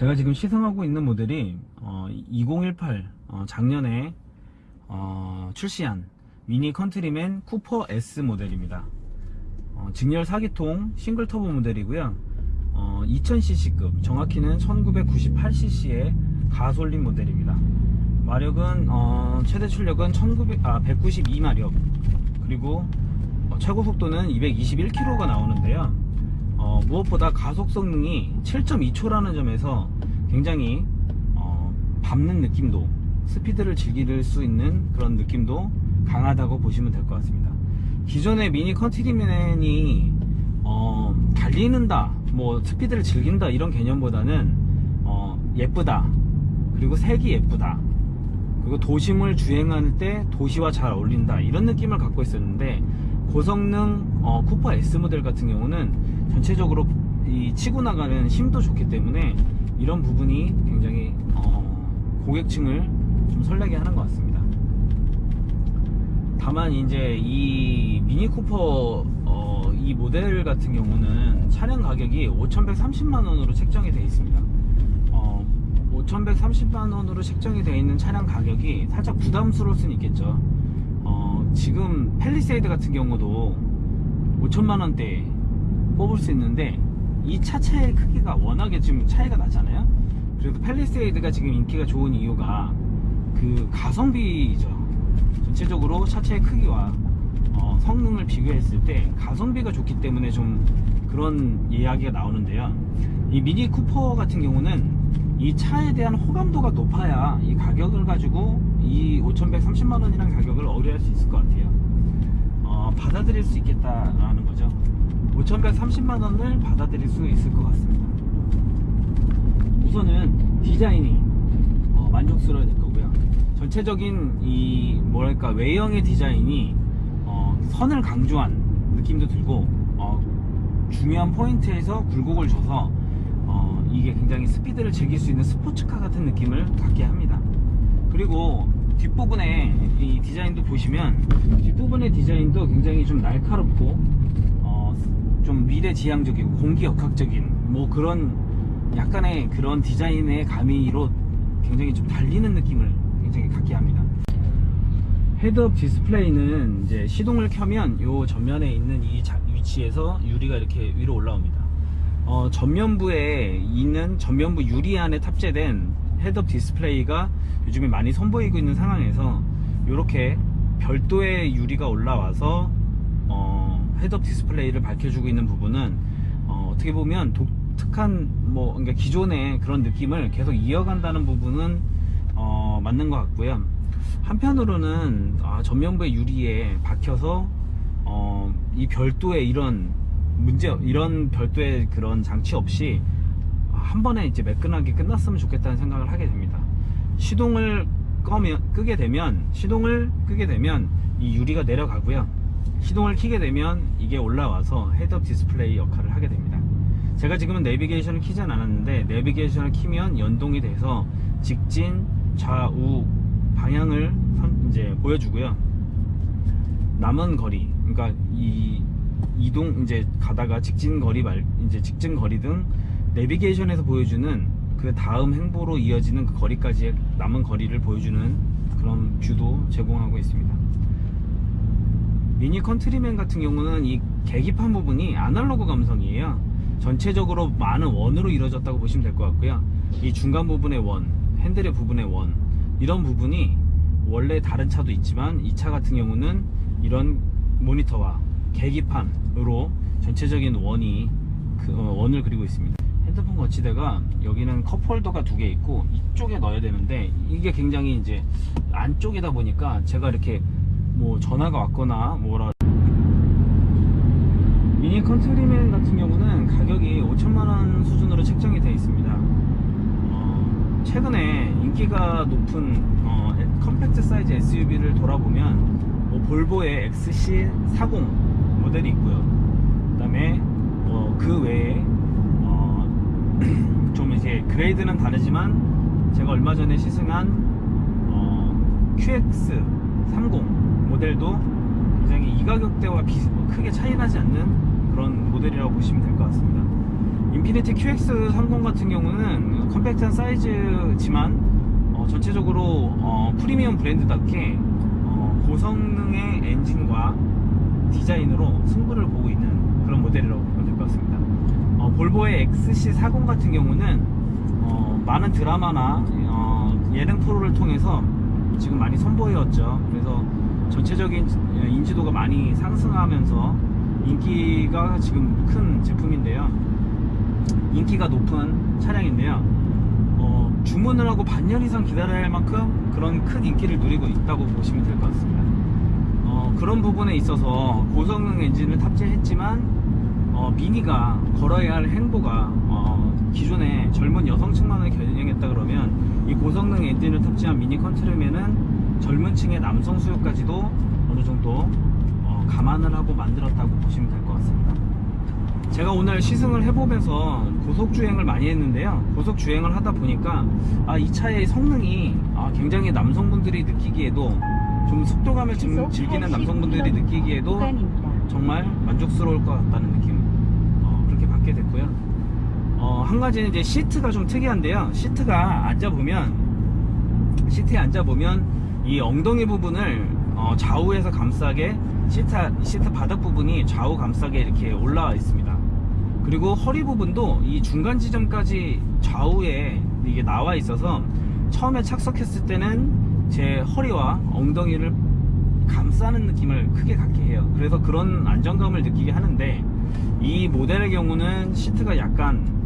제가 지금 시승하고 있는 모델이 2018 작년에 출시한 미니 컨트리맨 쿠퍼 S 모델입니다. 직렬 4기통 싱글 터보 모델이고요. 2000cc급, 정확히는 1998cc의 가솔린 모델입니다. 마력은 최대 출력은 192마력, 그리고 최고 속도는 221km가 나오는데요. 무엇보다 가속 성능이 7.2초라는 점에서 굉장히 밟는 느낌도, 스피드를 즐길 수 있는 그런 느낌도 강하다고 보시면 될 것 같습니다. 기존의 미니 컨트리맨이 달리는다, 스피드를 즐긴다 이런 개념보다는 예쁘다, 그리고 색이 예쁘다, 그리고 도심을 주행할 때 도시와 잘 어울린다, 이런 느낌을 갖고 있었는데, 고성능 쿠퍼 S 모델 같은 경우는 전체적으로 이 치고 나가는 힘도 좋기 때문에 이런 부분이 굉장히 고객층을 좀 설레게 하는 것 같습니다. 다만 이제 이 미니 쿠퍼 이 모델 같은 경우는 차량 가격이 5130만원으로 책정이 되어 있습니다. 5130만원으로 책정이 되어 있는 차량 가격이 살짝 부담스러울 수는 있겠죠. 지금 팰리세이드 같은 경우도 5천만원대에 뽑을 수 있는데, 이 차체의 크기가 워낙에 지금 차이가 나잖아요. 그래서 팰리세이드가 지금 인기가 좋은 이유가 그 가성비죠. 전체적으로 차체의 크기와 성능을 비교했을 때 가성비가 좋기 때문에 좀 그런 이야기가 나오는데요. 이 미니 쿠퍼 같은 경우는 이 차에 대한 호감도가 높아야 이 가격을 가지고 이 5130만원이라는 가격을 어려할 수 있을 것 같아요. 받아들일 수 있겠다라는 거죠. 5130만원을 받아들일 수 있을 것 같습니다. 우선은 디자인이 만족스러워야 될 거고요. 전체적인 이 외형의 디자인이 선을 강조한 느낌도 들고, 중요한 포인트에서 굴곡을 줘서 이게 굉장히 스피드를 즐길 수 있는 스포츠카 같은 느낌을 갖게 합니다. 그리고 뒷부분의 이 디자인도 보시면, 뒷부분의 디자인도 굉장히 좀 날카롭고 좀 미래지향적이고 공기역학적인 그런 약간의 그런 디자인의 가미로 굉장히 좀 달리는 느낌을 굉장히 갖게 합니다. 헤드업 디스플레이는 이제 시동을 켜면 요 전면에 있는 이 위치에서 유리가 이렇게 위로 올라옵니다. 전면부에 있는 전면부 유리 안에 탑재된 헤드업 디스플레이가 요즘에 많이 선보이고 있는 상황에서 이렇게 별도의 유리가 올라와서 헤드업 디스플레이를 밝혀주고 있는 부분은 어떻게 보면 독특한 그러니까 기존의 그런 느낌을 계속 이어간다는 부분은 맞는 것 같고요. 한편으로는 전면부의 유리에 박혀서 이 별도의 이런 별도의 그런 장치 없이 한 번에 이제 매끈하게 끝났으면 좋겠다는 생각을 하게 됩니다. 시동을 끄게 되면 이 유리가 내려가고요. 시동을 켜게 되면 이게 올라와서 헤드업 디스플레이 역할을 하게 됩니다. 제가 지금은 내비게이션을 켜진 않았는데, 내비게이션을 켜면 연동이 돼서 직진, 좌우 방향을 이제 보여주고요. 남은 거리, 그러니까 이동 이제 가다가 직진 거리 등 내비게이션에서 보여주는 그 다음 행보로 이어지는 그 거리까지의 남은 거리를 보여주는 그런 뷰도 제공하고 있습니다. 미니 컨트리맨 같은 경우는 이 계기판 부분이 아날로그 감성이에요. 전체적으로 많은 원으로 이루어졌다고 보시면 될 것 같고요. 이 중간 부분의 원, 핸들의 부분의 원, 이런 부분이 원래 다른 차도 있지만 이 차 같은 경우는 이런 모니터와 계기판으로 전체적인 원을 그리고 있습니다. 핸드폰 거치대가 여기는 컵홀더가 2개 있고 이쪽에 넣어야 되는데, 이게 굉장히 이제 안쪽이다 보니까 제가 이렇게 전화가 왔거나 미니 컨트리맨 같은 경우는 가격이 5천만원 수준으로 책정이 되어 있습니다. 최근에 인기가 높은 컴팩트 사이즈 SUV를 돌아보면 볼보의 XC40 모델이 있고요. 그 다음에 그 외에 좀 이제 그레이드는 다르지만 제가 얼마 전에 시승한 QX30 모델도 굉장히 이 가격대와 크게 차이 나지 않는 그런 모델이라고 보시면 될 것 같습니다. 인피니티 QX30 같은 경우는 컴팩트한 사이즈지만 전체적으로 프리미엄 브랜드답게 고성능의 엔진과 디자인으로 승부를 보고 있는 그런 모델이라고 보면 될 것 같습니다. 볼보의 XC40 같은 경우는 많은 드라마나 예능 프로를 통해서 지금 많이 선보였죠. 그래서 전체적인 인지도가 많이 상승하면서 인기가 지금 큰 제품인데요. 인기가 높은 차량인데요. 주문을 하고 반년 이상 기다려야 할 만큼 그런 큰 인기를 누리고 있다고 보시면 될 것 같습니다. 그런 부분에 있어서 고성능 엔진을 탑재했지만 미니가 걸어야 할 행보가 기존에 젊은 여성층만을 겨냥했다 그러면 이 고성능 엔진을 탑재한 미니 컨트리맨은 젊은 층의 남성 수요까지도 어느 정도 감안을 하고 만들었다고 보시면 될 것 같습니다. 제가 오늘 시승을 해보면서 고속주행을 많이 했는데요. 고속주행을 하다 보니까 이 차의 성능이 굉장히 남성분들이 느끼기에도 좀 속도감을 즐기는 남성분들이 느끼기에도 정말 만족스러울 것 같다는 느낌 그렇게 받게 됐고요. 한 가지는 이제 시트가 좀 특이한데요. 시트에 앉아보면 이 엉덩이 부분을 좌우에서 감싸게 시트 바닥 부분이 좌우 감싸게 이렇게 올라와 있습니다. 그리고 허리 부분도 이 중간 지점까지 좌우에 이게 나와 있어서 처음에 착석했을 때는 제 허리와 엉덩이를 감싸는 느낌을 크게 갖게 해요. 그래서 그런 안정감을 느끼게 하는데 이 모델의 경우는 시트가 약간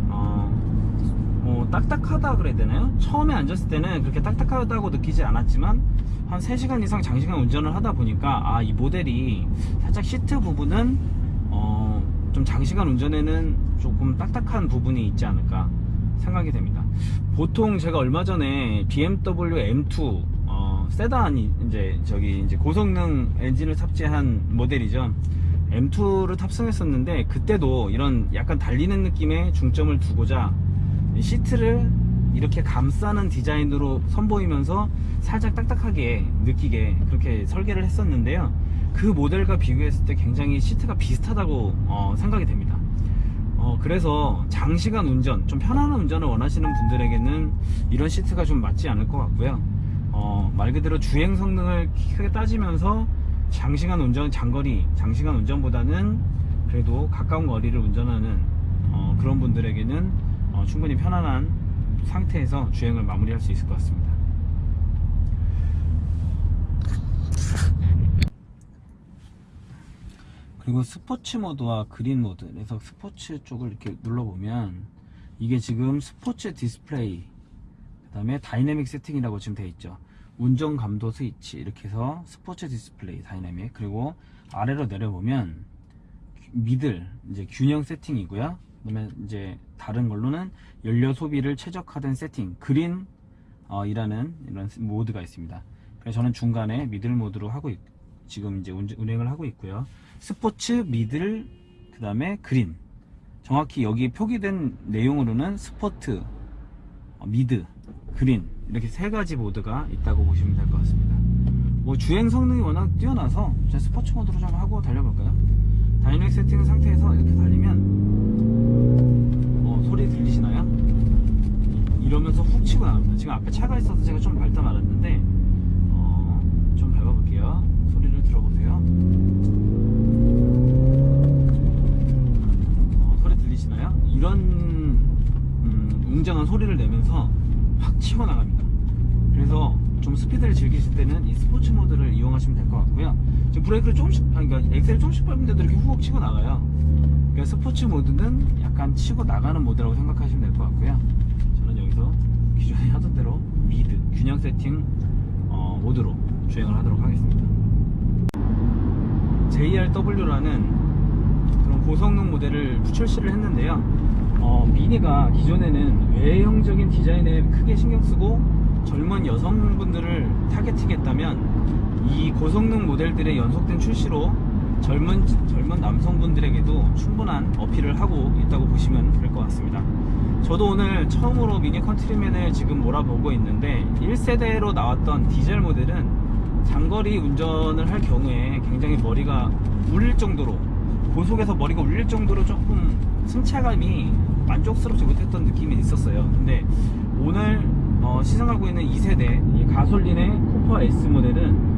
딱딱하다 그래야 되나요? 처음에 앉았을 때는 그렇게 딱딱하다고 느끼지 않았지만 한 3시간 이상 장시간 운전을 하다 보니까 이 모델이 살짝 시트 부분은 좀 장시간 운전에는 조금 딱딱한 부분이 있지 않을까 생각이 됩니다. 보통 제가 얼마 전에 BMW M2 세단이 이제 고성능 엔진을 탑재한 모델이죠. M2를 탑승했었는데 그때도 이런 약간 달리는 느낌의 중점을 두고자 시트를 이렇게 감싸는 디자인으로 선보이면서 살짝 딱딱하게 느끼게 그렇게 설계를 했었는데요. 그 모델과 비교했을 때 굉장히 시트가 비슷하다고 생각이 됩니다. 그래서 장시간 운전, 좀 편안한 운전을 원하시는 분들에게는 이런 시트가 좀 맞지 않을 것 같고요. 말 그대로 주행 성능을 크게 따지면서 장시간 운전보다는 그래도 가까운 거리를 운전하는 그런 분들에게는 충분히 편안한 상태에서 주행을 마무리할 수 있을 것 같습니다. 그리고 스포츠 모드와 그린 모드, 그래서 스포츠 쪽을 이렇게 눌러보면 이게 지금 스포츠 디스플레이, 그 다음에 다이내믹 세팅이라고 지금 되어 있죠. 운전 감도 스위치 이렇게 해서 스포츠 디스플레이 다이내믹, 그리고 아래로 내려보면 미들 이제 균형 세팅이고요. 그다음에 이제 다른 걸로는 연료 소비를 최적화된 세팅 그린 이라는 이런 모드가 있습니다. 그래서 저는 중간에 미들 모드로 지금 이제 운행을 하고 있고요. 스포츠, 미들, 그 다음에 그린, 정확히 여기 표기된 내용으로는 스포트, 미드, 그린 이렇게 3가지 모드가 있다고 보시면 될 것 같습니다. 주행 성능이 워낙 뛰어나서 제가 스포츠 모드로 좀 하고 달려볼까요? 다이내믹 세팅 상태에서 이렇게 달리면 소리 들리시나요? 이러면서 훅 치고 나갑니다. 지금 앞에 차가 있어서 제가 좀 밟다 말았는데 좀 밟아볼게요. 소리를 들어보세요. 소리 들리시나요? 이런 웅장한 소리를 내면서 확 치고 나갑니다. 그래서 좀 스피드를 즐기실 때는 이 스포츠 모드를 이용하시면 될 것 같고요. 지금 브레이크를 그러니까 엑셀을 조금씩 밟는데도 이렇게 훅 치고 나가요. 그러니까 스포츠 모드는 약간 치고 나가는 모드라고 생각하시면 될 것 같고요. 저는 여기서 기존에 하던 대로 미드, 균형 세팅 모드로 주행을 하도록 하겠습니다. JRW라는 그런 고성능 모델을 출시를 했는데요. 미니가 기존에는 외형적인 디자인에 크게 신경쓰고 젊은 여성분들을 타겟팅했다면 이 고성능 모델들의 연속된 출시로 젊은 남성분들에게도 충분한 어필을 하고 있다고 보시면 될 것 같습니다. 저도 오늘 처음으로 미니 컨트리맨을 지금 몰아보고 있는데 1세대로 나왔던 디젤 모델은 장거리 운전을 할 경우에 굉장히 머리가 울릴 정도로, 고속에서 머리가 울릴 정도로 조금 승차감이 만족스럽지 못했던 느낌이 있었어요. 근데 오늘 시승하고 있는 2세대 이 가솔린의 쿠퍼 S 모델은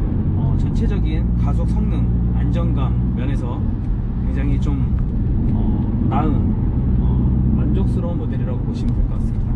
전체적인 가속 성능, 안정감 면에서 굉장히 좀 나은 만족스러운 모델이라고 보시면 될 것 같습니다.